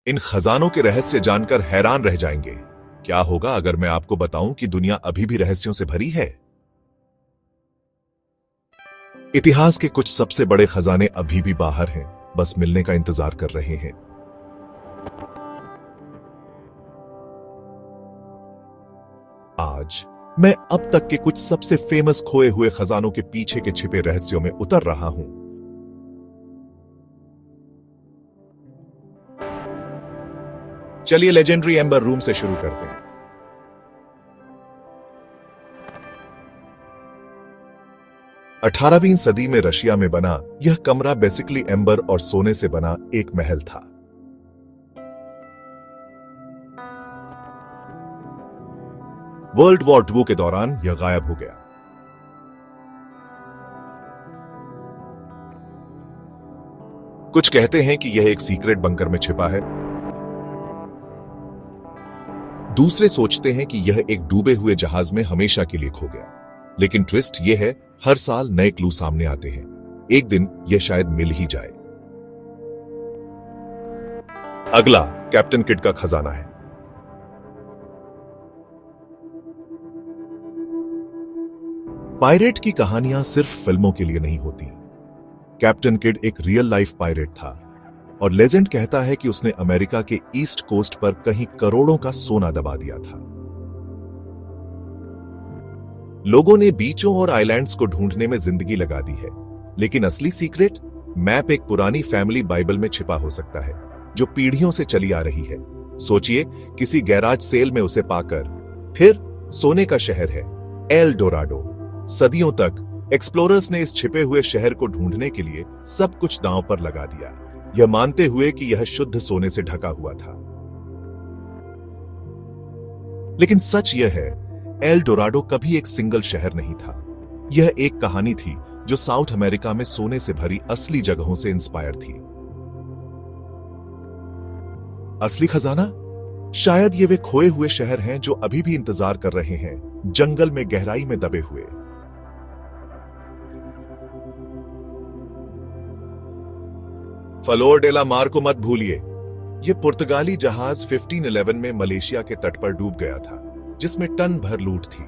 इन खजानों के रहस्य जानकर हैरान रह जाएंगे। क्या होगा अगर मैं आपको बताऊं कि दुनिया अभी भी रहस्यों से भरी है? इतिहास के कुछ सबसे बड़े खजाने अभी भी बाहर हैं, बस मिलने का इंतजार कर रहे हैं। आज मैं अब तक के कुछ सबसे फेमस खोए हुए खजानों के पीछे के छिपे रहस्यों में उतर रहा हूं। चलिए लेजेंडरी एम्बर रूम से शुरू करते हैं। अठारहवीं सदी में रशिया में बना यह कमरा बेसिकली एम्बर और सोने से बना एक महल था। वर्ल्ड वॉर II के दौरान यह गायब हो गया। कुछ कहते हैं कि यह एक सीक्रेट बंकर में छिपा है। दूसरे सोचते हैं कि यह एक डूबे हुए जहाज में हमेशा के लिए खो गया। लेकिन ट्विस्ट यह है, हर साल नए क्लू सामने आते हैं। एक दिन यह शायद मिल ही जाए। अगला कैप्टन किड का खजाना है। पायरेट की कहानियां सिर्फ फिल्मों के लिए नहीं होती। कैप्टन किड एक रियल लाइफ पायरेट था और लेजेंड कहता है कि उसने अमेरिका के ईस्ट कोस्ट पर कहीं करोड़ों का सोना दबा दिया था। लोगों ने बीचों और आइलैंड्स को ढूंढने में जिंदगी लगा दी है, लेकिन असली सीक्रेट मैप एक पुरानी फैमिली बाइबल में छिपा हो सकता है, जो पीढ़ियों से चली आ रही है। सोचिए, किसी गैराज सेल में उसे पाकर। फिर सोने का शहर है एल डोराडो। सदियों तक एक्सप्लोरर्स ने इस छिपे हुए शहर को ढूंढने के लिए सब कुछ दांव पर लगा दिया, यह मानते हुए कि यह शुद्ध सोने से ढका हुआ था। लेकिन सच यह है, एल डोराडो कभी एक सिंगल शहर नहीं था। यह एक कहानी थी जो साउथ अमेरिका में सोने से भरी असली जगहों से इंस्पायर थी। असली खजाना? शायद ये वे खोए हुए शहर हैं जो अभी भी इंतजार कर रहे हैं, जंगल में गहराई में दबे हुए। फ्लोर डे ला मार को मत भूलिए। यह पुर्तगाली जहाज 1511 में मलेशिया के तट पर डूब गया था, जिसमें टन भर लूट थी।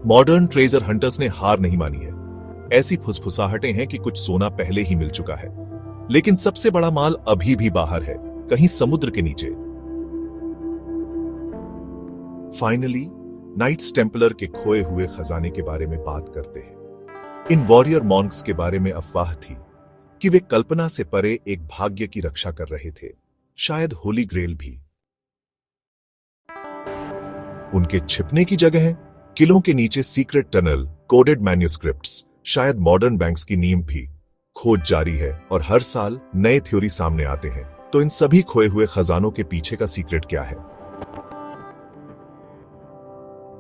मॉडर्न ट्रेजर हंटर्स ने हार नहीं मानी है। ऐसी फुसफुसाहटें हैं कि कुछ सोना पहले ही मिल चुका है, लेकिन सबसे बड़ा माल अभी भी बाहर है, कहीं समुद्र के नीचे। फाइनली नाइट्स टेम्पलर के खोए हुए खजाने के बारे में बात करते हैं। इन वॉरियर मॉन्क्स के बारे में अफवाह थी कि वे कल्पना से परे एक भाग्य की रक्षा कर रहे थे, शायद होली ग्रेल भी। उनके छिपने की जगह है किलों के नीचे सीक्रेट टनल, कोडेड मैन्युस्क्रिप्ट्स, शायद मॉडर्न बैंक्स की नींव भी। खोज जारी है और हर साल नए थ्योरी सामने आते हैं। तो इन सभी खोए हुए खजानों के पीछे का सीक्रेट क्या है?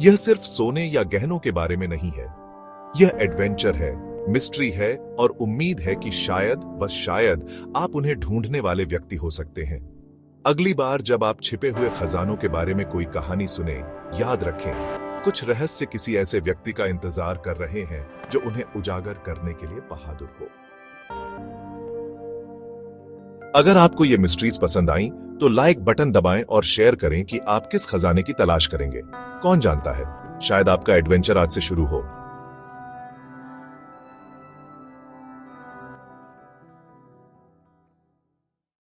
यह सिर्फ सोने या गहनों के बारे में नहीं है। यह एडवेंचर है, मिस्ट्री है और उम्मीद है कि शायद, बस शायद, आप उन्हें ढूंढने वाले व्यक्ति हो सकते हैं। अगली बार जब आप छिपे हुए खजानों के बारे में कोई कहानी सुने, याद रखें, कुछ रहस्य किसी ऐसे व्यक्ति का इंतजार कर रहे हैं जो उन्हें उजागर करने के लिए बहादुर हो। अगर आपको ये मिस्ट्रीज पसंद आई तो लाइक बटन दबाएं और शेयर करें कि आप किस खजाने की तलाश करेंगे। कौन जानता है, शायद आपका एडवेंचर आज से शुरू हो।